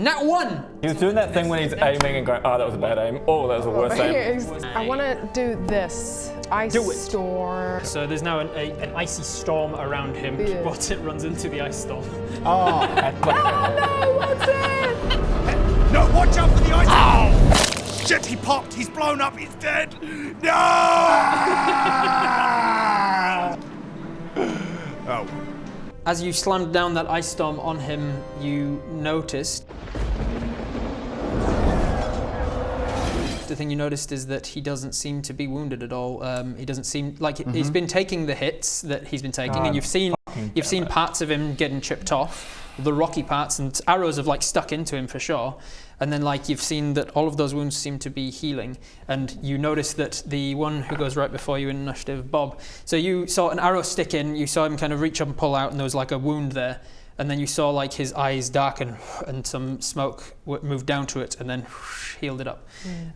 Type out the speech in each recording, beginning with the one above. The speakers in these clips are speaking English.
Nat 1! He was doing that thing when he's aiming and going, oh, that was a bad aim. Oh, that was a worse aim. I want to do this. Ice storm. So there's now an icy storm around him. Yeah. But it runs into the ice storm. Oh. No, what's it? No, watch out for the ice! Oh! Shit, he popped. He's blown up. He's dead. No! Oh. As you slammed down that ice storm on him, you noticed... The thing you noticed is that he doesn't seem to be wounded at all. He doesn't seem like he's been taking the hits that he's been taking, and you've seen parts of him getting chipped off, the rocky parts, and arrows have like stuck into him for sure. And then like you've seen that all of those wounds seem to be healing, and you notice that the one who goes right before you in initiative, Bob. So you saw an arrow stick in, you saw him kind of reach up and pull out, and there was like a wound there. And then you saw like his eyes darken and some smoke moved down to it and then healed it up.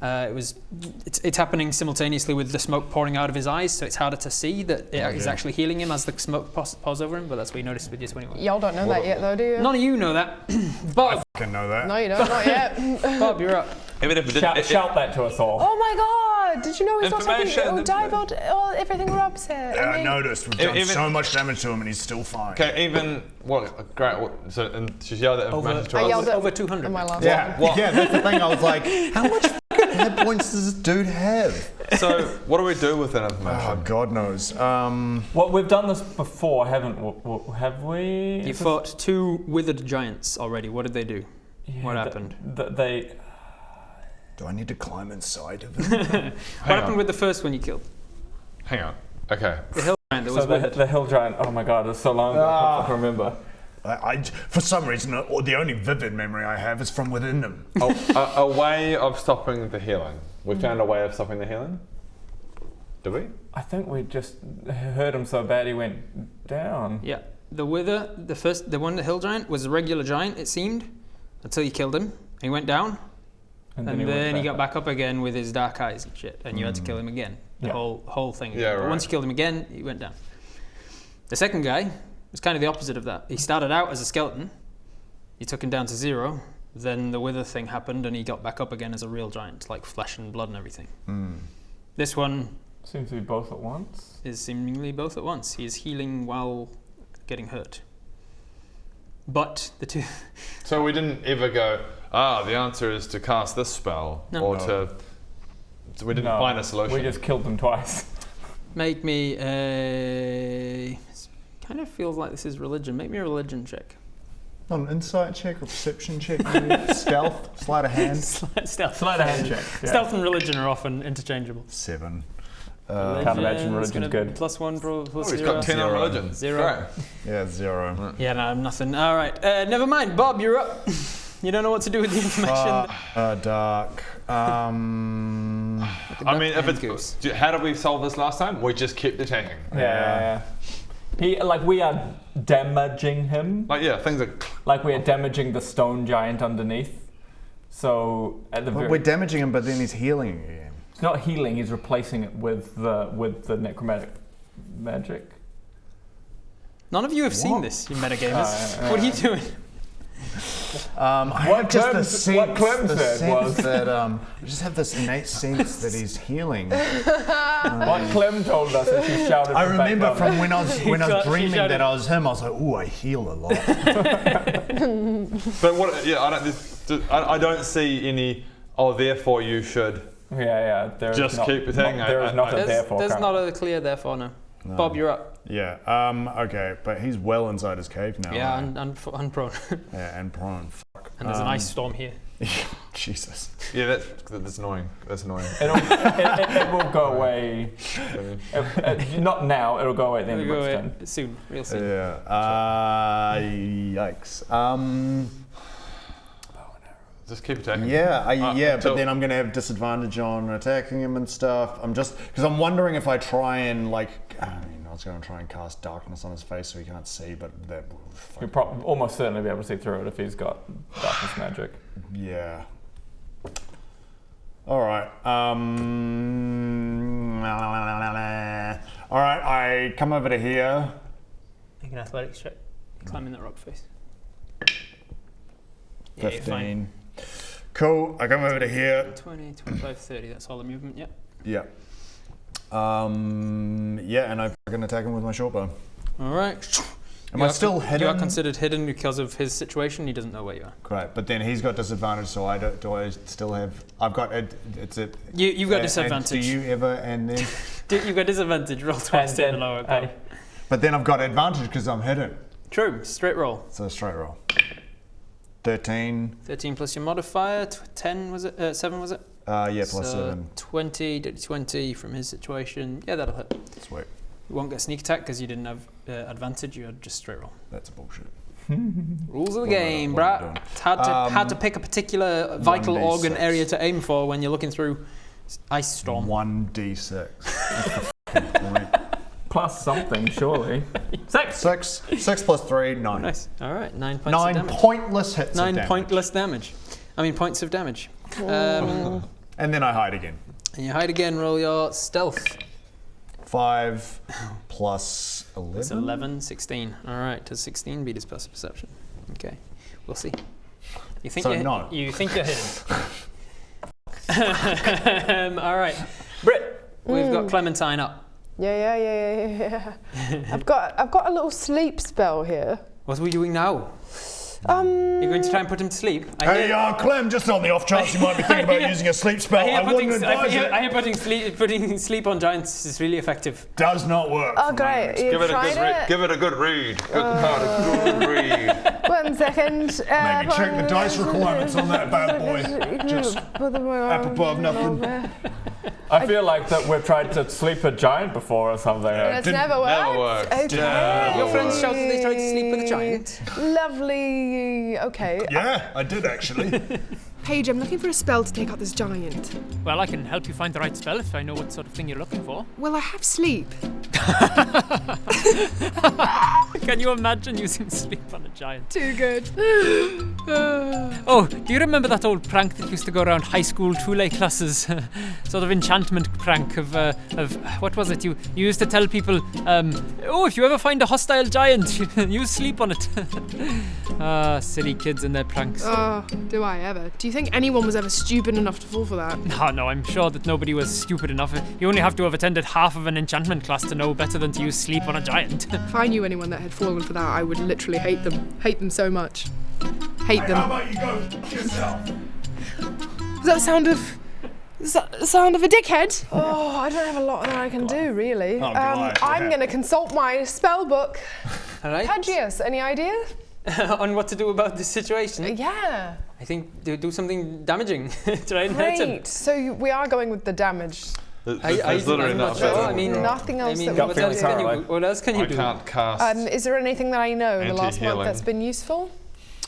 It's happening simultaneously with the smoke pouring out of his eyes, so it's harder to see that it is actually healing him as the smoke pours over him, but that's what you noticed with your 21. Y'all don't know that yet though, do you? None of you know that. Bob! I can know that. No, you don't, not yet. Bob, you're up. Even if Shout that to us all. Oh my god! Did you know he's not taking Information. everything Rob said? I noticed. We've done so much damage to him and he's still fine. Okay, even great. So and she's yelled at information to I us. yelled at Over 200. in my last Yeah. one. What? Yeah, that's the thing. I was like, how much fucking hit points does this dude have? So what do we do with that information? Oh, God knows. Well, we've done this before, haven't we? Have we? You fought 2 withered giants already. What did they do? Yeah, What happened? They. Do I need to climb inside of him? What happened with the first one you killed? Hang on. Okay. The hill giant that was So withered. the hill giant. Oh my god, it's so long ago. I can remember. For some reason, the only vivid memory I have is from within them. A way of stopping the healing. We found a way of stopping the healing. Did we? I think we just hurt him so bad he went down. Yeah, the wither, the one, the hill giant, was a regular giant, it seemed, until you killed him. He went down, and then he got back up again with his dark eyes and shit, and you had to kill him again. The whole thing. Yeah, But right. once you killed him again, he went down. The second guy was kind of the opposite of that. He started out as a skeleton, you took him down to 0, then the wither thing happened, and he got back up again as a real giant, like flesh and blood and everything. This one Seems to be both at once. is seemingly both at once. He is healing while getting hurt. But the two... So we didn't ever go, the answer is to cast this spell, So we didn't find a solution. We just killed them twice. Make me a... Kind of feels like this is religion. Make me a religion check. Not an insight check or perception check, maybe? Stealth, sleight of hand. Stealth. Sleight of hand check. Yeah. Stealth and religion are often interchangeable. 7. Can't imagine Religion's religion's good. +1, plus he's 0. got 10 on religion. 0. Great. Yeah, 0. Yeah, no, nothing. All right, never mind. Bob, you're up. You don't know what to do with the information. Dark. I mean, if it's how did we solve this last time? We just kept attacking. Yeah. We are damaging him. Things are. Like we are damaging the stone giant underneath. So at the very, We're damaging him, but then he's healing again. it's not healing. He's replacing it with the necromantic magic. None of you have seen this, you metagamers. What are you doing? I have just the sense, what Clem said was that I just have this innate sense that he's healing. What Clem told us, and she shouted. I remember from when I was She dreaming shouted. that I was him. I was like, "Ooh, I heal a lot." But what? Yeah, I don't see any. Oh, therefore you should. Yeah. Just keep attacking. There is not a therefore. There's not a clear therefore, no. Bob, you're up. Yeah. Okay, but he's well inside his cave now. Yeah, right? and prone. Yeah, and prone. Fuck. And there's an ice storm here. Jesus. Yeah, that's annoying. That's annoying. It will go away. Not now. It'll go away at the end of Go next away turn. soon, real soon. Yeah. Yikes. Just keep attacking. But then I'm gonna have disadvantage on attacking him and stuff. I'm just because I'm wondering if I try and I was gonna try and cast darkness on his face so he can't see, but that. You'll almost certainly be able to see through it if he's got darkness magic. Yeah. All right. All right. I come over to here. Make an athletics check. Climbing that rock face. Yeah, you're fine. 15. Cool. I come over to here. 20, 25, 30. That's all the movement. Yeah. Yeah. Yeah, and I'm going to attack him with my short bow. All right. Am I still hidden? You are considered hidden because of his situation. He doesn't know where you are. Great, but then he's got disadvantage, so do I still have? I've got it. It's it. You've got disadvantage. Do you ever? And then You've got disadvantage. Roll twice to hit the lower. But then I've got advantage because I'm hidden. True. Straight roll. So straight roll. 13. 13 plus your modifier. 10 was it? 7 was it? Yeah, plus 7. 20. Did 20 from his situation. Yeah, that'll hit. Sweet. You won't get sneak attack because you didn't have advantage. You had just straight roll. That's bullshit. Rules of the game, bruh. It's hard to pick a particular vital 1d6. organ area to aim for when you're looking through ice storm. 1d6. That's the point. Plus something, surely. 6. 6 plus 3, 9. Nice. All right, 9 points of 9 damage. pointless hits. 9 of damage. pointless damage. I mean points of damage. And then I hide again. And you hide again. Roll your stealth. 5 plus 11. That's 11, 16. All right, does 16 beat his passive perception? Okay, we'll see. You think you think you're hidden. All right, Britt, we've got Clementine up. Yeah. I've got a little sleep spell here. What are we doing now? You're going to try and put him to sleep? Hey, Clem, just on the off chance you might be thinking about using a sleep spell, I wouldn't advise it. I hear putting sleep on giants is really effective. Does not work. Oh, great. Give it a good read. Good read. 1 second. Maybe check the dice requirements on that bad boy. Just apropos of nothing. I feel like that we've tried to sleep a giant before or something. It's never worked. Okay. Your friends shouted they tried to sleep with a giant. Lovely. Okay. Yeah, I did actually. Paige, I'm looking for a spell to take out this giant. Well, I can help you find the right spell if I know what sort of thing you're looking for. Well, I have sleep. Can you imagine using sleep on a giant? Too good. Oh, do you remember that old prank that used to go around high school Thule classes? Sort of enchantment prank of what was it? You used to tell people, oh, if you ever find a hostile giant, use sleep on it. Silly kids and their pranks. Oh, do I ever? Do you think anyone was ever stupid enough to fall for that? No, I'm sure that nobody was stupid enough. You only have to have attended half of an enchantment class to know better than to use sleep on a giant. If I knew anyone that had fallen for that, I would literally hate them. Hate them so much. Hate them. How about you go yourself? Is that the sound of a dickhead? Oh, I don't have a lot that I can do, really. Goliath, I'm going to consult my spell book. All right. Pagius, any idea? On what to do about this situation? Yeah. I think do something damaging. Try and hurt him. Great. So we are going with the damage. There's literally nothing. Sure. I mean, nothing else that what we else can you I do? can't cast. Is there anything that I know in the last month Anti-healing. that's been useful?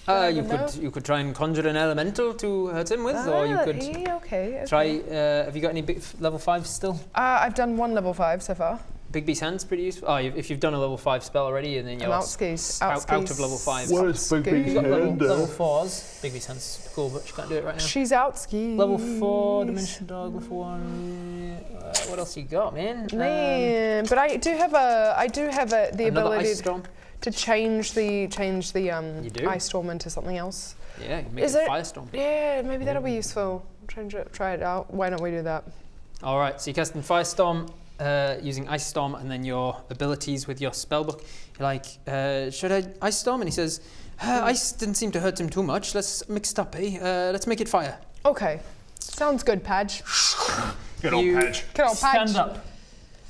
You could try and conjure an elemental to hurt him with, or you could Okay. try. Have you got any level 5s still? I've done 1 level 5 so far. Big Beast Hand's pretty useful. Oh, if you've done a level 5 spell already, and then you're I'm outskis. out of level 5. What is Big Beast You've got Hand? level 4s. Big Beast Hand's cool, but she can't do it right now. She's outskis. Level 4, Dimension Dog, level 1. What else you got, man? Man, but I do have the ability Ice Storm. to change the You do? ice storm into something else. Yeah, you make Is it it- Firestorm. Yeah, maybe that'll be useful. Try it out. Why don't we do that? All right, so you're casting Firestorm, using Ice Storm, and then your abilities with your spellbook. You're like, should I Ice Storm? And he says, ice didn't seem to hurt him too much. Let's mix it up, eh? Let's make it fire. Okay, sounds good, Padge. Good old patch. Good old Padge. Stand up,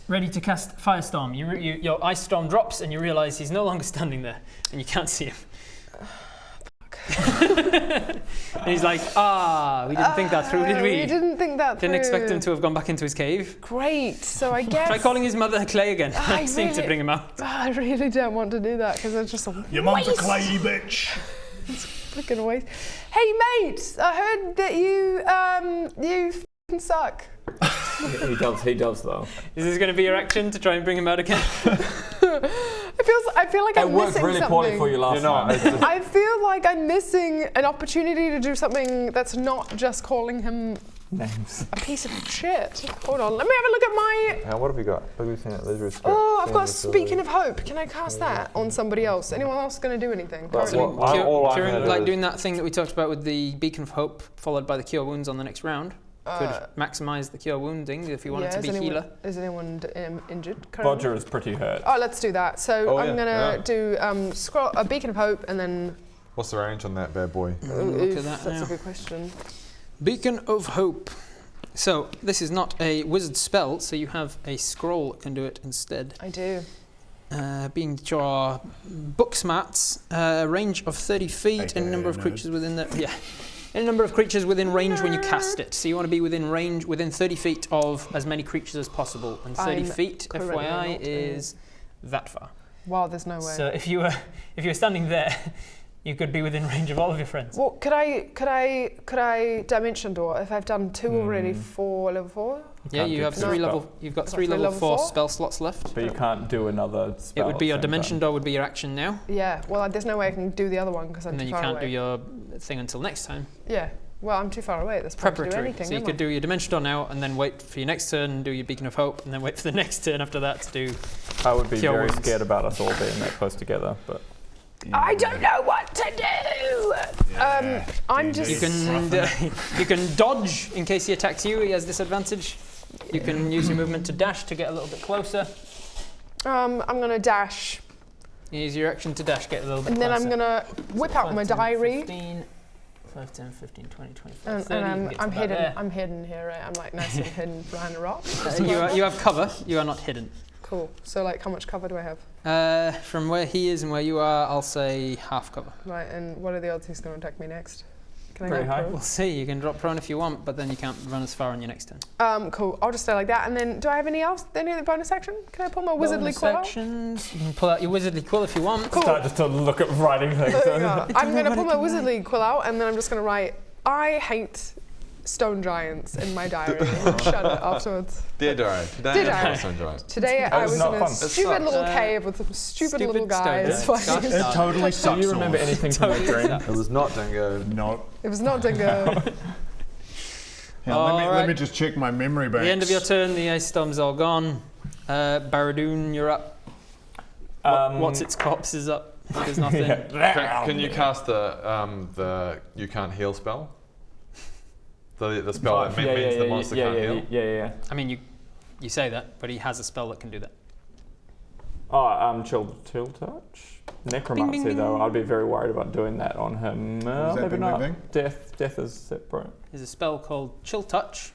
ready to cast Firestorm. Your Ice Storm drops, and you realise he's no longer standing there, and you can't see him. And he's like, we didn't think that through, did we? We didn't think that through. Didn't expect him to have gone back into his cave. Great, so I guess... Try calling his mother Clay again. That seemed to bring him out. I really don't want to do that because it's just a Your mum's a clayy bitch. freaking waste. Hey mate, I heard that you f***ing suck. He does though. Is this going to be your action to try and bring him out again? I feel like I'm It worked missing really something. poorly for you last time. I feel like I'm missing an opportunity to do something that's not just calling him names. A piece of shit. Hold on, let me have a look at my... What have you got? Oh, I've got Speaking of Hope. Can I cast that on somebody else? Anyone else going to do anything? Curing, like doing that thing that we talked about with the Beacon of Hope, followed by the Cure Wounds on the next round. Could maximise the Cure Wounding if you wanted to be healer. Is anyone injured currently? Bodger is pretty hurt. Oh, let's do that. So I'm going to do a Beacon of Hope and then... What's the range on that bad boy? Look at that That's a good question. Beacon of Hope. So this is not a wizard spell, so you have a scroll that can do it instead. I do. Being that you're book smarts, range of 30 feet and a number of creatures within the... Yeah. A number of creatures within range when you cast it. So you want to be within range, within 30 feet of as many creatures as possible. And 30 feet, FYI, is that far. Wow, there's no way. So if you were standing there, you could be within range of all of your friends. Well, could I dimension door if I've done 2 already for level 4? Yeah, you have 3 level. You've got 3 level 4 spell slots left. But you can't do another spell. It would be your dimension door would be your action now. Yeah. Well, there's no way I can do the other one because I'm too far away. And then you can't do your thing until next time. Yeah. Well, I'm too far away at this point to do anything. So you could do your dimension door now, and then wait for your next turn, and do your Beacon of Hope, and then wait for the next turn after that to do. I would be very scared about us all being that close together, but. I don't know what to do. I'm just. You can dodge in case he attacks you. He has disadvantage. You can use your movement to dash to get a little bit closer. I'm gonna dash. Use your action to dash, get a little bit closer. And then I'm gonna whip out my diary. 15, 5, 10, 15, 20, 25, 30. And I'm hidden. I'm hidden here, right? I'm like nice and hidden behind a rock. You have cover. You are not hidden. Cool. So like, how much cover do I have? From where he is and where you are, I'll say half cover. Right. And what are the odds he's going to attack me next? Can Very I go high. prone? We'll see. You can drop prone if you want, but then you can't run as far on your next turn. Cool. I'll just stay like that. And then, do I have any other bonus action? Can I pull my wizardly quill out? You can pull out your wizardly quill if you want. Cool. Start just to look at writing things. I'm going to pull my wizardly quill out, and then I'm just going to write, I hate stone giants in my diary and shut it afterwards. Dear diary. Today I was in a stupid little cave with some stupid little guys. It totally sucks. Do you remember anything from the dream? It was not Dingo. No. It was not Dingo. Let me just check my memory banks. At the end of your turn, the ice storm's all gone. Baradoon, you're up. What's its corpse is up. There's nothing. Can you cast the you can't heal spell? The spell that means the monster can't heal? Yeah. I mean, you say that, but he has a spell that can do that. Oh, chill touch? Necromancy, bing, though. I'd be very worried about doing that on him. Maybe not. Death is separate. There's a spell called Chill Touch.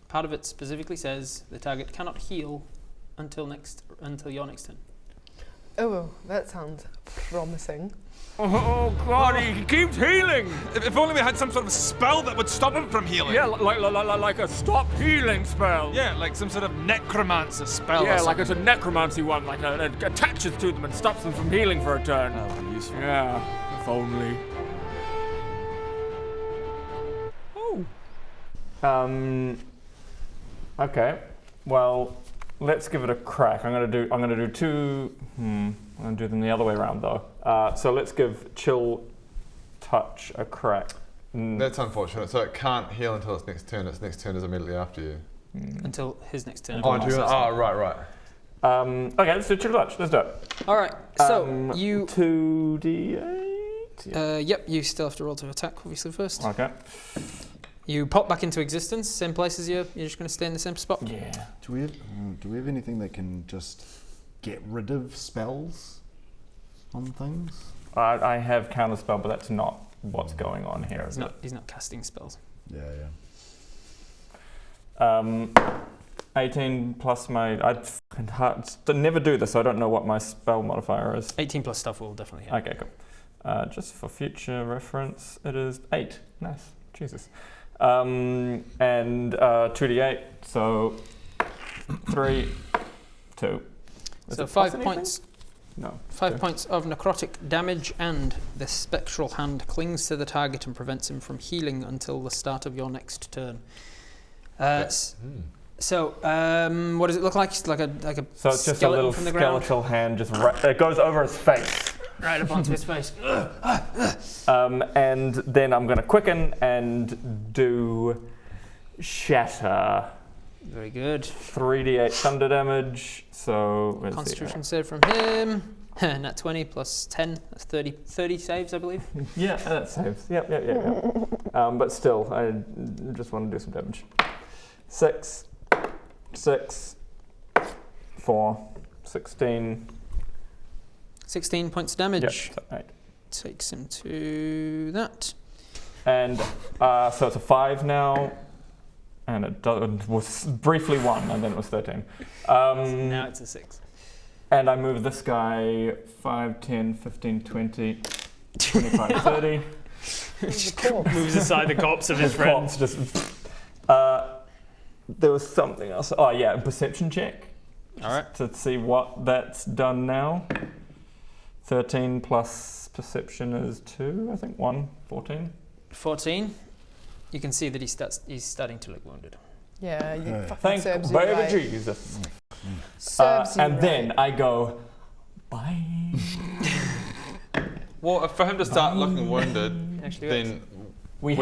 Part of it specifically says the target cannot heal until your next turn. Oh, that sounds promising. Oh God, he keeps healing! If only we had some sort of spell that would stop him from healing. Yeah, like a stop healing spell. Yeah, like some sort of necromancer spell. Yeah, like it's a necromancy one, like it attaches to them and stops them from healing for a turn. That would be useful. Yeah, if only. Oh. Okay. Well, let's give it a crack. I'm gonna do 2. I'm gonna do them the other way around though. So let's give Chill Touch a crack. That's unfortunate. So it can't heal until its next turn. Its next turn is immediately after you. Until his next turn. Right. Okay, let's do Chill Touch. Let's do it. All right. So you 2d8. Yep. You still have to roll to attack, obviously first. Okay. You pop back into existence, same place as you. You're just going to stay in the same spot. Yeah. Do we have anything that can just get rid of spells on things? I have counterspell, but that's not what's going on here. He's not casting spells. Yeah. 18 plus my. I'd never do this. So I don't know what my spell modifier is. 18 plus stuff will definitely hit. Okay, cool. Just for future reference, it is 8. Nice. Jesus. And 2d8. So 3, 2. So 5 points. No. 5 points of necrotic damage, and the spectral hand clings to the target and prevents him from healing until the start of your next turn. So, what does it look like? It's like a so it's just a little from the skeletal hand, just it goes over his face. Right up onto his face. And then I'm going to quicken and do shatter. Very good. 3d8 thunder damage. So Constitution save from him. Nat 20 plus 10. That's 30 saves, I believe. Yeah, that saves. Yep. But still, I just want to do some damage. 6, 4, 16. 16 points of damage. Yep, right. Takes him to that. And so it's a 5 now. And it was briefly 1, and then it was 13. Now it's a 6. And I move this guy 5, 10, 15, 20, 25, 30. Moves aside the corpse of his friend. There was something else. Oh yeah, a perception check. All right. To see what that's done now. 13 plus perception is 2, I think 14. 14. You can see that he's starting to look wounded. Yeah, you fucking Thank serves you baby right. Jesus. Serves you and right. then I go, bye. Well, for him to start looking wounded, Actually, then we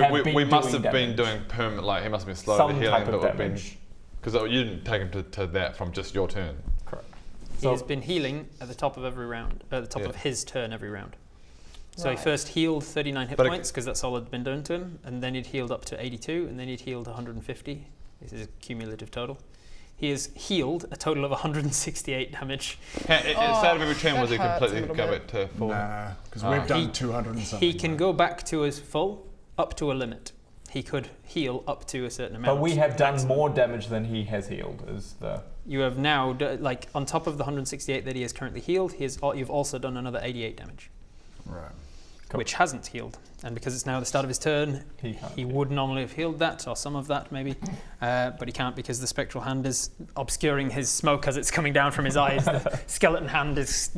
must have been doing permanent. Like he must have been slowly Some healing. type of damage. Because you didn't take him to that from just your turn. Correct. He has been healing at the top of every round, at the top of his turn every round. So he first healed 39 hit points because that's all had been done to him, and then he'd healed up to 82, and then he'd healed 150. This is a cumulative total. He has healed a total of 168 damage. Instead of every turn, was he that hurts completely a little go bit. back to full? Nah, because we've done 200 and something. He can go back to his full, up to a limit. He could heal up to a certain amount. But we have done more damage than he has healed. You have now, like on top of the 168 that he has currently healed, you've also done another 88 damage. Right. Cool. Which hasn't healed. And because it's now the start of his turn, he would normally have healed that, or some of that maybe, but he can't because the spectral hand is obscuring his smoke as it's coming down from his eyes. The skeleton hand is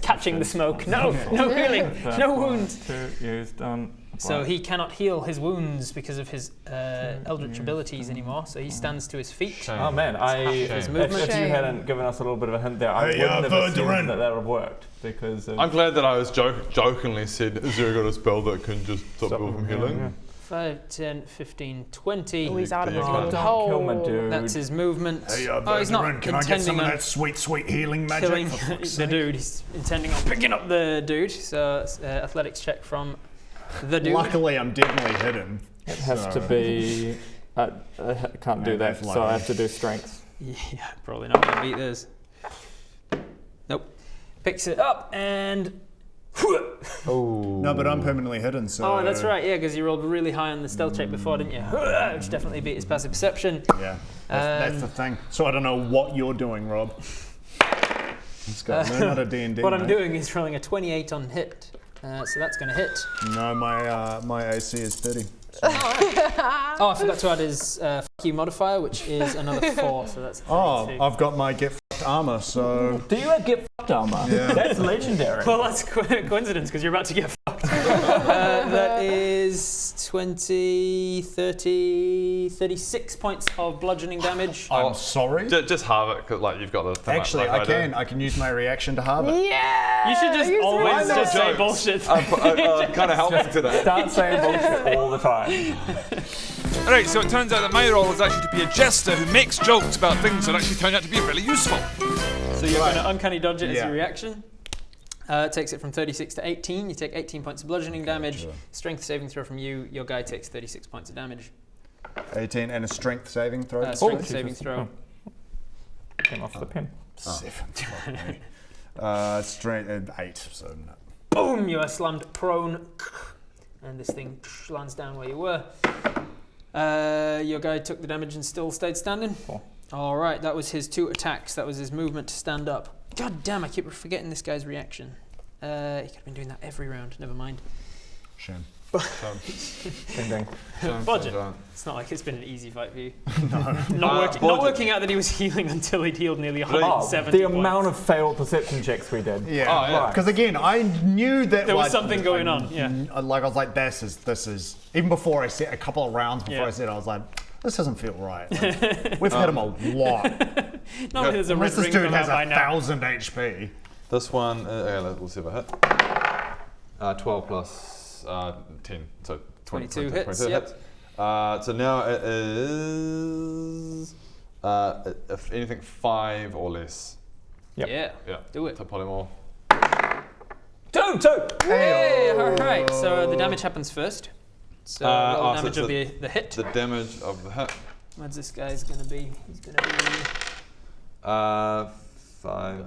catching the smoke. No healing, no wounds. 2 used done. So he cannot heal his wounds because of his eldritch abilities anymore, so he stands to his feet. Shame. Oh man, his movement. if you hadn't given us a little bit of a hint there, I wouldn't have assumed that would have worked. Because I'm glad that I was jokingly said, "Is there got a spell that can just stop people from healing?" Yeah. 5, 10, 15, 20. Oh, he's out of his Don't little kill my hole. dude. That's his movement. Hey, he's not Verdurin, can I get some intending of on that sweet, sweet healing magic? killing for fuck's the sake? dude. He's intending on picking up the dude. So athletics check from the dude. Luckily, I'm definitely hidden. It has to be. I can't do that, so I have to do strength. Yeah, probably not going to beat this. Nope. Picks it up and... Oh. No, but I'm permanently hidden, so... Oh, that's right, yeah, because you rolled really high on the stealth check before, didn't you? Which definitely beat his passive perception. Yeah, that's the thing. So I don't know what you're doing, Rob. Let's go. Learn how to D&D, What I'm mate. doing is rolling a 28 on hit. So that's going to hit. No, my AC is 30. Oh, I forgot to add his fuck you modifier, which is another 4, so that's 32. Oh, I've got my get fucked armor, so... Do you have get fucked armor? Yeah. That's legendary. Well, that's coincidence, because you're about to get fucked. That is 20, 30, 36 points of bludgeoning damage. I'm sorry? Just halve it, because like you've got the thing. Actually, like I can use my reaction to halve it. Yeah! You should just use always it. just say bullshit. kind of helping today. Start saying bullshit all the time. Alright, so it turns out that my role is actually to be a jester who makes jokes about things that actually turn out to be really useful. So you're going to uncanny dodge it as Yeah. your reaction. It takes it from 36 to 18. You take 18 points of bludgeoning damage. sure. Strength saving throw from you. Your guy takes 36 points of damage. 18 and a strength saving throw. Strength saving throw. Came off the pin. 7. Fuck me. Strength 8. So no. Boom! You are slammed prone. And this thing lands down where you were. Your guy took the damage and still stayed standing. Cool. All right, that was his 2 attacks. That was his movement to stand up. God damn, I keep forgetting this guy's reaction. He could have been doing that every round. Never mind. Shame. Ding ding. Budget. It's not like it's been an easy fight for you. No. Not working out that he was healing until he'd healed nearly 170 The points. amount of failed perception checks we did. Yeah. Because again, I knew that There was something going on, yeah. Like I was like, this is. Even before I said a couple of rounds before Yeah. I said, I was like, this doesn't feel right. Like, we've hit him a lot. Not there's a red Unless this ring dude come has out by now. 1,000 HP. This one, we'll see if I hit. 12 plus 10, so 22 20, hits, yep. So now it is, if anything, 5 or less. Yep. Yeah, do it. To polymorph. 2! Hey, all right. So the damage happens first. So roll damage of the hit. The damage of the hit. What's this guy's going to be? He's going to be... 5,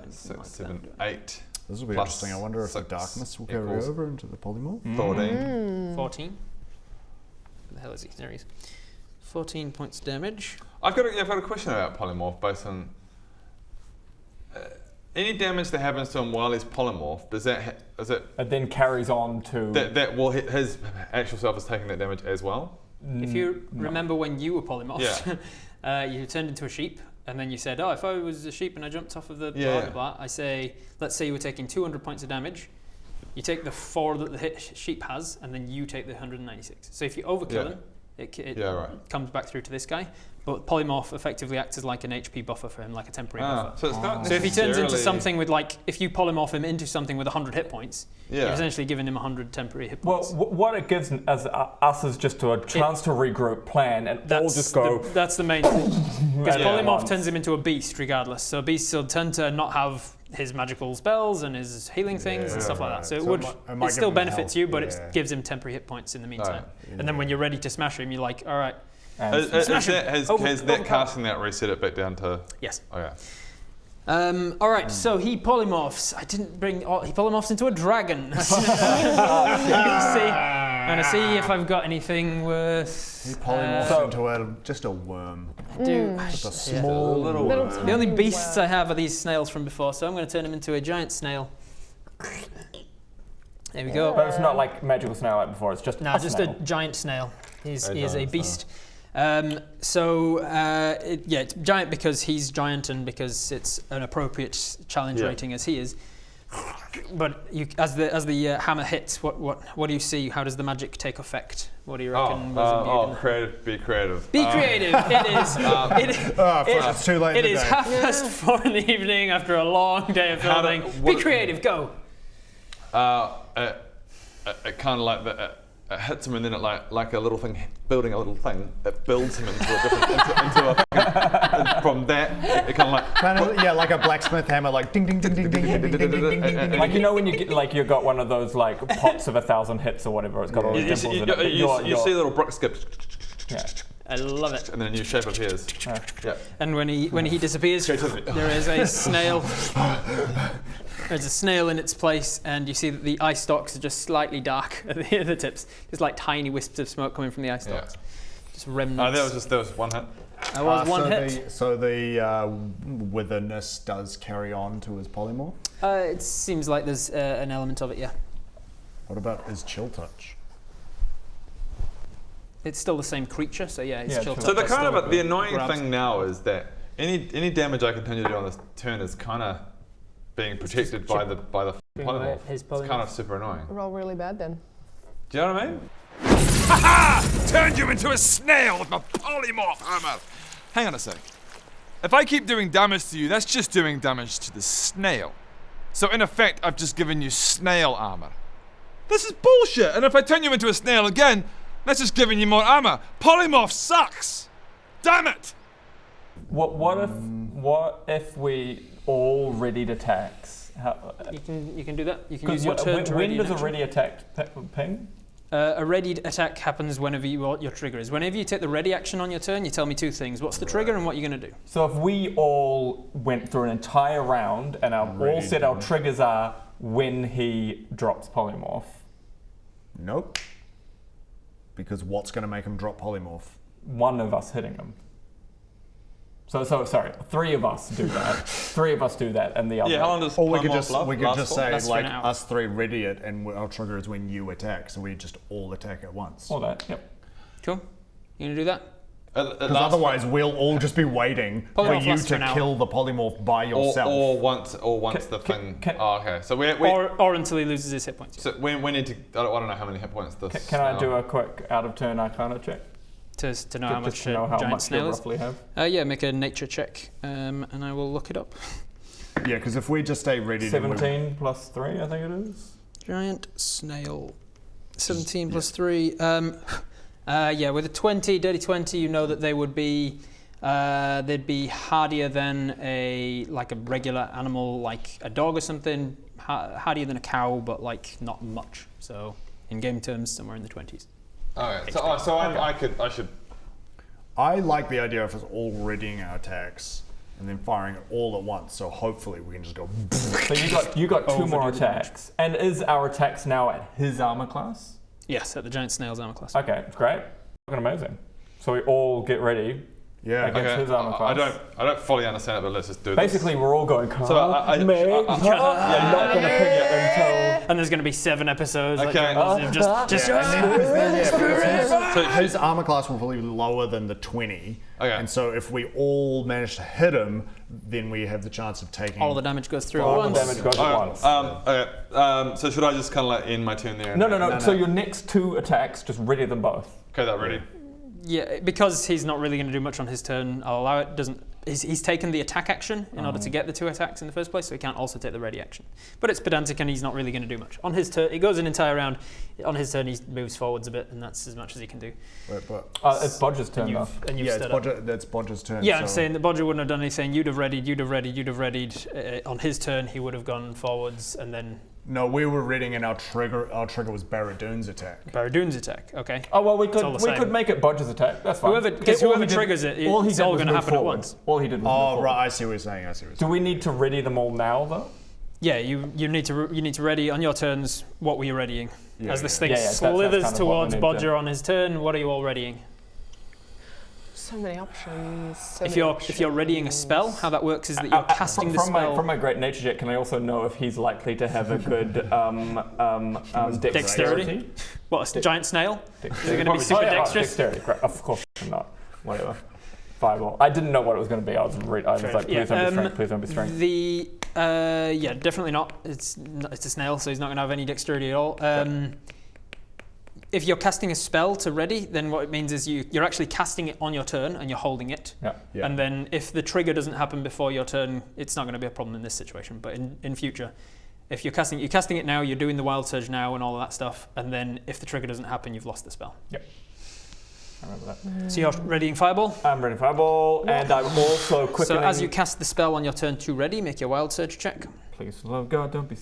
6, 7, 8. This will be interesting. I wonder if the darkness will carry over into the polymorph. 14. 14. Where the hell is he? There he is. 14 points damage. I've got a question about polymorph based on any damage that happens to him while he's polymorphed. Is it? It then carries on to his actual self is taking that damage as well. If you remember when you were polymorphed, you turned into a sheep, and then you said, "Oh, if I was a sheep and I jumped off of the blah blah," I say, let's say you were taking 200 points of damage. You take the 4 that the sheep has, and then you take the 196. So if you overkill him, it comes back through to this guy. But polymorph effectively acts as like an HP buffer for him, like a temporary buffer. So it's not so if he turns into something with if you polymorph him into something with 100 hit points, you're essentially giving him 100 temporary hit points. Well, what it gives us is just a chance to regroup, plan, and all just go. That's the main thing. Because polymorph turns him into a beast regardless. So beasts will tend to not have his magical spells and his healing things and stuff like that. So it still benefits you, but it gives him temporary hit points in the meantime. And then when you're ready to smash him, you're like, all right. Has that casting that reset it back down to? Yes. Okay. All right, so he polymorphs. He polymorphs into a dragon. I'm going to see if I've got anything worth... He polymorphs into just a worm. I do. Just a small little worm. The only beasts I have are these snails from before, so I'm going to turn him into a giant snail. There we go. But it's not like magical snail like before, it's just just a giant snail. He is a beast. It's giant because he's giant and because it's an appropriate challenge rating as he is. But as the hammer hits, what do you see? How does the magic take effect? What do you reckon was creative. Be creative. Be creative. It is. It's too late. It is 4:30 in the evening after a long day of filming. Be creative. Go. It kind of like it hits him, and then it like a little thing building a little thing. It builds him into a different into a thing. And from that, it kind of like a blacksmith hammer, like ding ding ding ding ding ding ding ding ding. Like when you get you got one of those pots of 1,000 hits or whatever. It's got all these dimples in it. You see a little brick skip. Yeah. I love it. And then a new shape appears. And when he disappears, there is a snail. There's a snail in its place, and you see that the eye stalks are just slightly dark at the tips. There's like tiny wisps of smoke coming from the eye stalks. Just remnants. There was one hit. That was one hit. So the witherness does carry on to his polymorph? It seems like there's an element of it, yeah. What about his chill touch? It's still the same creature, so yeah, it's chill touch. So the annoying thing now is that any damage I continue to do on this turn is kind of being protected by the polymorph. It's kind of super annoying. We're all really bad then. Do you know what I mean? Ha! Turned you into a snail with my polymorph hammer. Hang on a sec. If I keep doing damage to you, that's just doing damage to the snail. So in effect, I've just given you snail armor. This is bullshit. And if I turn you into a snail again, that's just giving you more armor. Polymorph sucks. Damn it. What if we all readied attacks? You can do that. You can use your turn to ready. When does a ready attack ping? A readied attack happens whenever your trigger is. Whenever you take the ready action on your turn, you tell me 2 things. What's the trigger and what you're going to do? So if we all went through an entire round and all said our triggers are when he drops polymorph. Nope. Because what's going to make him drop polymorph? One of us hitting him. So sorry, 3 of us do that. 3 of us do that, and the other. Yeah, how long does or we could just say us 3 ready it, and our trigger is when you attack, so we just all attack at once. All that, yep. Cool. You gonna do that? Because otherwise, we'll all just be waiting for you to kill the polymorph by yourself. Or once the thing. Okay. So we or until he loses his hit points. So we need to. I don't know how many hit points this. Can I do a quick out of turn Arcana check? To know how much giant snail is? Roughly have? Yeah, make a nature check, and I will look it up. Yeah, because if we just stay ready. 17 plus 3, I think it is. Giant snail. 17 plus 3. Yeah, with a 20, dirty 20, you know that they would be, they'd be hardier than a regular animal, like a dog or something. Hardier than a cow, but like not much. So in game terms, somewhere in the 20s. Okay. So I should. I like the idea of us all readying our attacks and then firing it all at once. So hopefully we can just go. So you got 2 more attacks, and is our attacks now at his armor class? Yes, at the giant snail's armor class. Okay, great. Fucking amazing. So we all get ready. Yeah. Against his armor class. I don't fully understand it, but let's just do this. Basically, we're all going. So I'm not going to pick it until. And there's going to be 7 episodes. Okay. So his armor class will probably be lower than the 20. Okay. And so if we all manage to hit him, then we have the chance of taking. All the damage goes through All at the once. damage goes at once. Okay. So should I just kind of like end my turn there? No. So your next 2 attacks, just ready them both. Okay, that ready. Yeah, because he's not really going to do much on his turn, I'll allow it. He's taken the attack action in order to get the 2 attacks in the first place, so he can't also take the ready action. But it's pedantic and he's not really going to do much. On his turn, he goes an entire round. On his turn, he moves forwards a bit, and that's as much as he can do. It's Bodger's turn, though. That's Bodger's turn. Yeah, I'm saying that Bodger wouldn't have done anything. You'd have readied. On his turn, he would have gone forwards, and then... No, we were reading, and our trigger was Baradoon's attack. Baradoon's attack, okay. Oh, well, we could make it Bodger's attack. That's fine. Whoever triggers it, it's all going to happen at once. All he did was Oh, right, I see what you're saying. Do we need to ready them all now, though? Yeah, you need to ready on your turns. What were you readying? As this thing that's slithers kind of towards Bodger on his turn, what are you all readying? So many options. If you're readying a spell, how that works is that you're casting the spell. From my great nature check, can I also know if he's likely to have a good dexterity? What, a giant snail? Dexterity. Is it going to be super dexterous? Dexterity, great. Of course not. Whatever. Fireball. I didn't know what it was going to be. I was like, please don't be strength. Please don't be strength. Yeah, definitely not. It's a snail, so he's not going to have any dexterity at all. If you're casting a spell to ready, then what it means is you're actually casting it on your turn and you're holding it. Yeah. And then if the trigger doesn't happen before your turn, it's not going to be a problem in this situation. But in future, if you're casting it now, you're doing the wild surge now and all of that stuff. And then if the trigger doesn't happen, you've lost the spell. Yep. I remember that. So you're readying Fireball? I'm readying Fireball, and I'm also quickening. So as you cast the spell on your turn to ready, make your wild surge check. Please, love God, don't be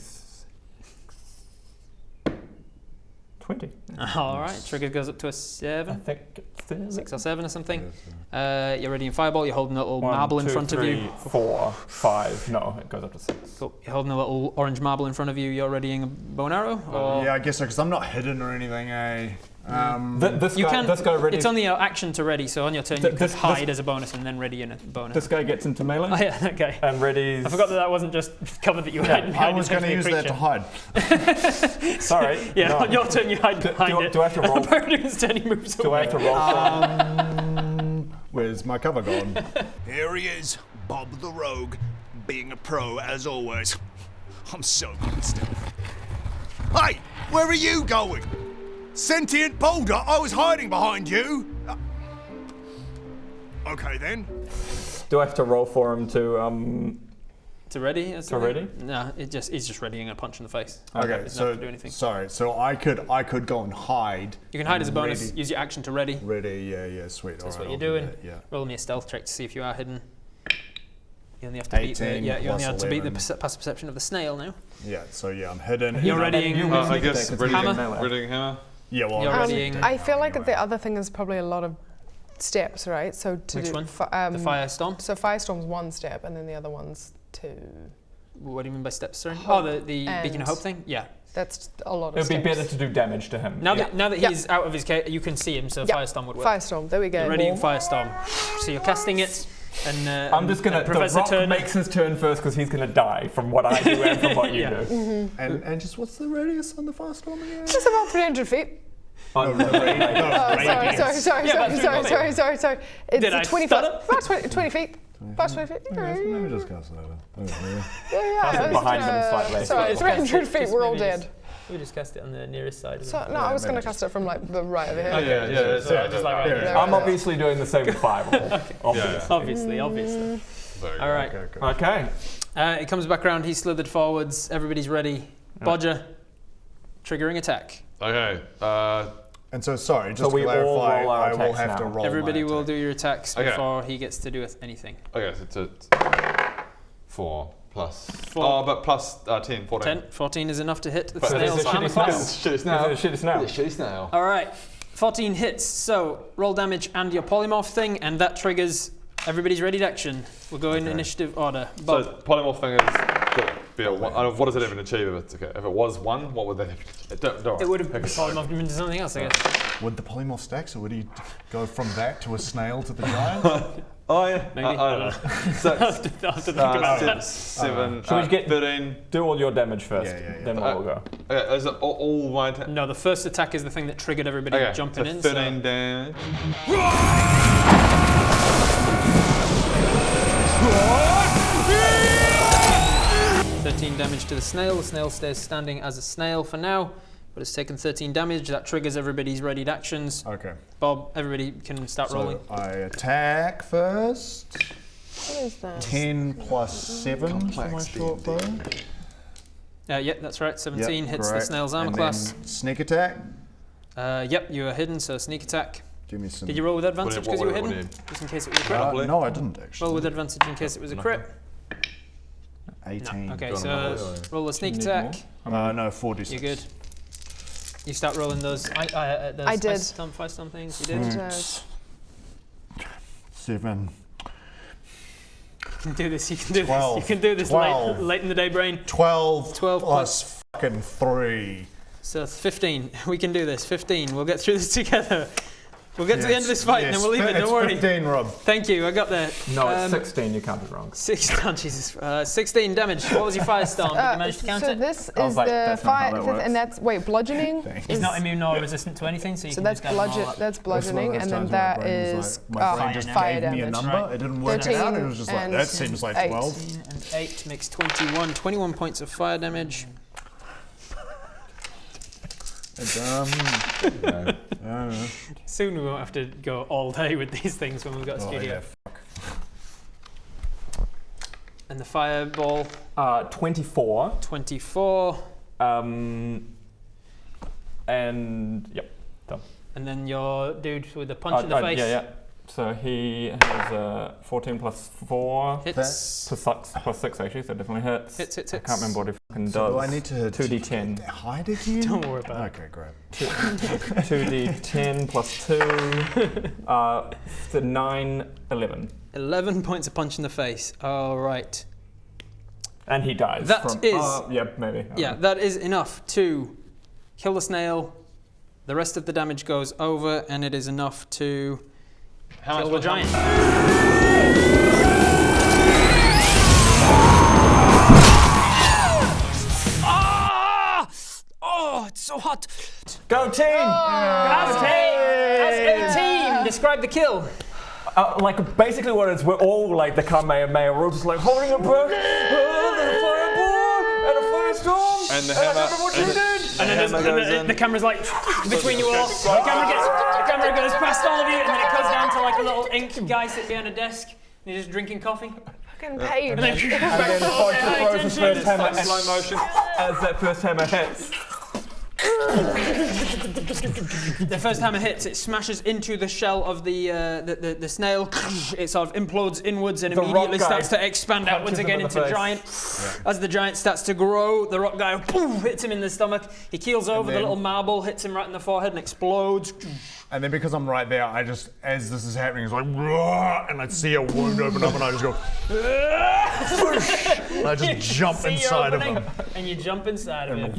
20. All right, trigger goes up to a 7. I think it's 6 or 7 or something. You're ready in Fireball. You're holding a little marble in front of you. 4, 5. No, it goes up to 6. Cool. You're holding a little orange marble in front of you. You're readying a bow and arrow. Or Yeah, I guess so, because I'm not hidden or anything. This guy ready. It's only your action to ready, so on your turn you can hide as a bonus and then ready in a bonus. This guy gets into melee. Oh yeah, okay. And readies. I forgot that wasn't just cover that you hide behind. I was going to use that to hide. Sorry. Yeah, no. on your turn you hide behind it. Do I have to roll? Baradoon's turn he moves away. Do I have to roll? Where's my cover gone? Here he is, Bob the Rogue, being a pro as always. I'm so good at stuff. Hey, where are you going? Sentient boulder, I was hiding behind you. Okay then. Do I have to roll for him to ready? To ready? No, he's just readying a punch in the face. Okay, so do anything. Sorry. So I could go and hide. You can hide as a bonus. Ready. Use your action to ready. Ready, yeah, sweet. That's All what right, you're I'll doing. do that, yeah. Roll me a stealth check to see if you are hidden. You only have to beat 18 you only have to beat the plus passive perception of the snail now. Yeah, so I'm hidden. You're readying. I guess readying hammer. Yeah, well, You're readying. I feel like the other thing is probably a lot of steps, right? So to Which do one? The firestorm. So firestorm's 1 step, and then the other one's 2. What do you mean by steps, sorry? Hope the beacon of hope thing. Yeah. That's a lot of It'd steps. be better to do damage to him. Now that he's out of his cave, you can see him, so firestorm would work. Firestorm, there we go. You're readying firestorm. So you're casting it, and I'm just gonna. Professor Rock Turner makes his turn first because he's gonna die from what I do and from what you do. Mm-hmm. And just what's the radius on the firestorm again? Just about 300 feet. Oh, Sorry. It's Did I 20 stutter? About 20 feet. About 20 feet. Let me just cast that. Yeah. behind them slightly. Sorry, 300 feet, we're all dead. We just cast it on the nearest side. So, no, I was going to cast it from like the right over here. Oh, yeah. Just like right here. I'm obviously doing the same with fireball. Obviously. All right. Okay. It comes back around. He slithered forwards. Everybody's ready. Bodger, triggering attack. Okay. And so, sorry, just we to all clarify, roll our I will attacks have to now. roll. Everybody my will attack. do your attacks Okay. before he gets to do anything. Okay, so it's 4 plus. 4. Oh, but plus 10, 14. 10, 14 is enough to hit the But snail's it's a armor shitty class. snail. Shitty snail. Is it a shitty snail? It's a shitty snail. All right, 14 hits. So roll damage and your polymorph thing, and that triggers everybody's ready to action. We'll go in initiative order. So Bob. polymorphing is be a one. What does it even achieve if it's okay? If it was 1, what would that have? Don't It would have pick a polymorphed into something else, I guess. Would the polymorph stack? So would he go from that to a snail to the giant? Oh yeah, Maybe. I don't know. 6, I'll have to think about that. 7, Should we get 13. Do all your damage first, Yeah. then we'll go. Okay, is it all my attack? No, the first attack is the thing that triggered everybody Okay, jumping so in. 13 damage. 13 damage to the snail. The snail stays standing as a snail for now, but it's taken 13 damage. That triggers everybody's readied actions. Okay. Bob, everybody can start rolling. So I attack first. What is that? 10 plus 7 for my short bow. Yep, that's right. 17 hits the great. snail's armor And class. then sneak attack. Yep, you are hidden, so sneak attack. Give me some. Did you roll with advantage because you were what would hidden? it Just in case it was a crit. No, I didn't actually. Roll with advantage in case it was a crit. 18. No. Okay, Don't so know. roll a sneak need attack. No, 46. You're good. You start rolling those. Those I did. Five stomp things. You did. Yes. 7. You can do this. You can do 12. this. You can do this 12. late in the day, brain. 12. 12 plus fucking 3. So it's 15. We can do this. 15. We'll get through this together. We'll get to the end of this fight and then we'll leave it. Don't worry. 15, Rob. Thank you. I got there. No, it's 16. You counted wrong. 16 damage. What was your firestorm? Did you manage to count so it? this I was is like, the that's not how fire, that works. and that's bludgeoning. He's not immune nor resistant to anything, so you So can that's just add them all up. that's That's one of bludgeoning, those and then times where that my brain was is like, my brain fire just damage. gave me a Fire number. damage. It didn't work it out. It was just like, 13 that seems like and 12. 13 and 8 makes 21. 21 points of fire damage. Soon we won't have to go all day with these things when we've got a studio. And the fireball, 24. 24. And yep, done. And then your dude with the punch in the face. Yeah. So he has 14 plus 4. Hits. Plus 6 actually, so it definitely hits. Hits. I can't remember what it fucking So does. do I need to 2d10. hide it here? Don't worry about it. Okay, great. 2d10 plus 2. So 9, 11. 11 points of punch in the face. All right. And he dies. That is. Yeah, maybe. Yeah, that is enough to kill the snail. The rest of the damage goes over, and it is enough to kill the giant. Ah! Oh, it's so hot. Go team! As a team, describe the kill. Like basically what it's, we're all like the Kamehameha, we're all just like holding a breath, and a fireball, and a firestorm, And the hammer. And then the camera's like between you all. The camera goes past all of you, and then it goes down to like a little ink guy sitting behind a desk, and he's just drinking coffee. Fucking pain. And then and then Foster throws his first hammer In slow motion. as that first hammer hits. The first hammer hits, it smashes into the shell of the snail. It sort of implodes inwards and The rock immediately guy starts to expand outwards punches him again in the into face. giant. As the giant starts to grow, the rock guy hits him in the stomach. He keels over, the then- little marble hits him right in the forehead and explodes. And then because I'm right there, I just, as this is happening, it's like, "Rah!" and I see a wound open up and I just go, and I just jump See your inside of opening, him. and you jump inside of it.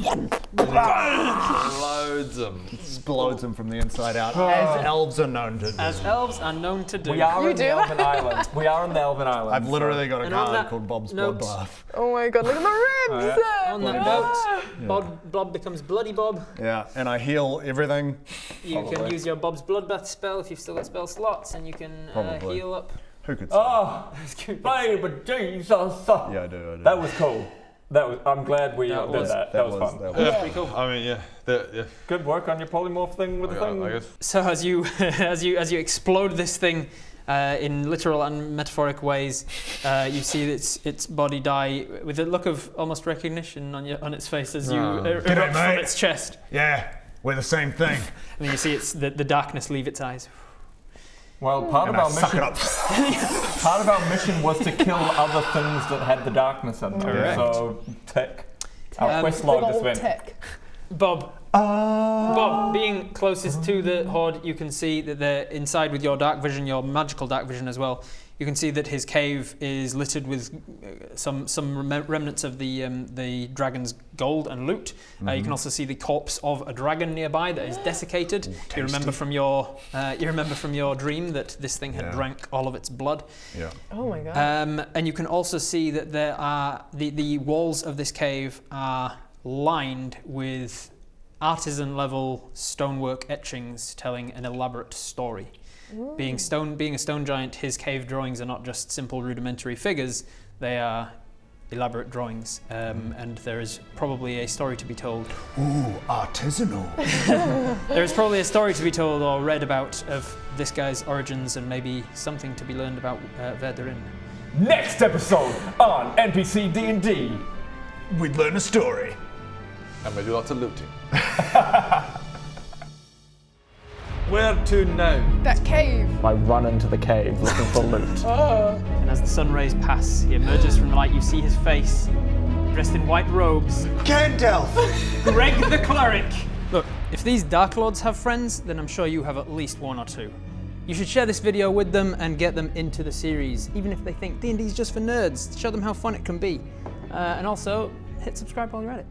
Loads them. Explodes him from the inside out, as elves are known to do. As elves are known to do. We are You on the do Elven Island. We are on the Elven Island. I've literally got a And on card that called Bob's note- Bloodbath. Oh my god, look at the ribs! On that note, Bob becomes Bloody Bob. Yeah, and I heal everything. You can use your Bob's Bloodbath spell if you've still got spell slots, and you can Probably. heal up. Who could say? Oh, baby Jesus. Yeah, I do. That was cool. I'm glad we That did was- that. That was fun. That was Yeah, pretty cool. I mean, yeah. Good work on your polymorph thing with the thing. I guess. So as you as you explode this thing in literal and metaphoric ways, you see its body die with a look of almost recognition on its face as you erupt from its chest. Yeah, We're the same thing. And then you see it's the darkness leave its eyes. Well, part of our mission was to kill other things that had the darkness in them. Correct. So, tick. Our quest log just went. Bob, being closest to the horde, you can see that they're inside with your dark vision, your magical dark vision as well. You can see that his cave is littered with some remnants of the dragon's gold and loot. You can also see the corpse of a dragon nearby that is desiccated. You remember from your dream that this thing had drank all of its blood. Yeah. Oh my god. And you can also see that there are the walls of this cave are lined with artisan level stonework etchings telling an elaborate story. Being a stone giant, his cave drawings are not just simple rudimentary figures, they are elaborate drawings, and there is probably a story to be told. Ooh, artisanal. There is probably a story to be told or read about of this guy's origins, and maybe something to be learned about Verderin. Next episode on NPC D&D. We'd learn a story. And we do lots of looting. Where to now? That cave. I run into the cave looking for loot. And as the sun rays pass, he emerges from the light. You see his face, dressed in white robes. Gandalf! Greg the Cleric! Look, if these Dark Lords have friends, then I'm sure you have at least one or two. You should share this video with them and get them into the series, even if they think D&D is just for nerds. Show them how fun it can be. And also, hit subscribe while you're at it.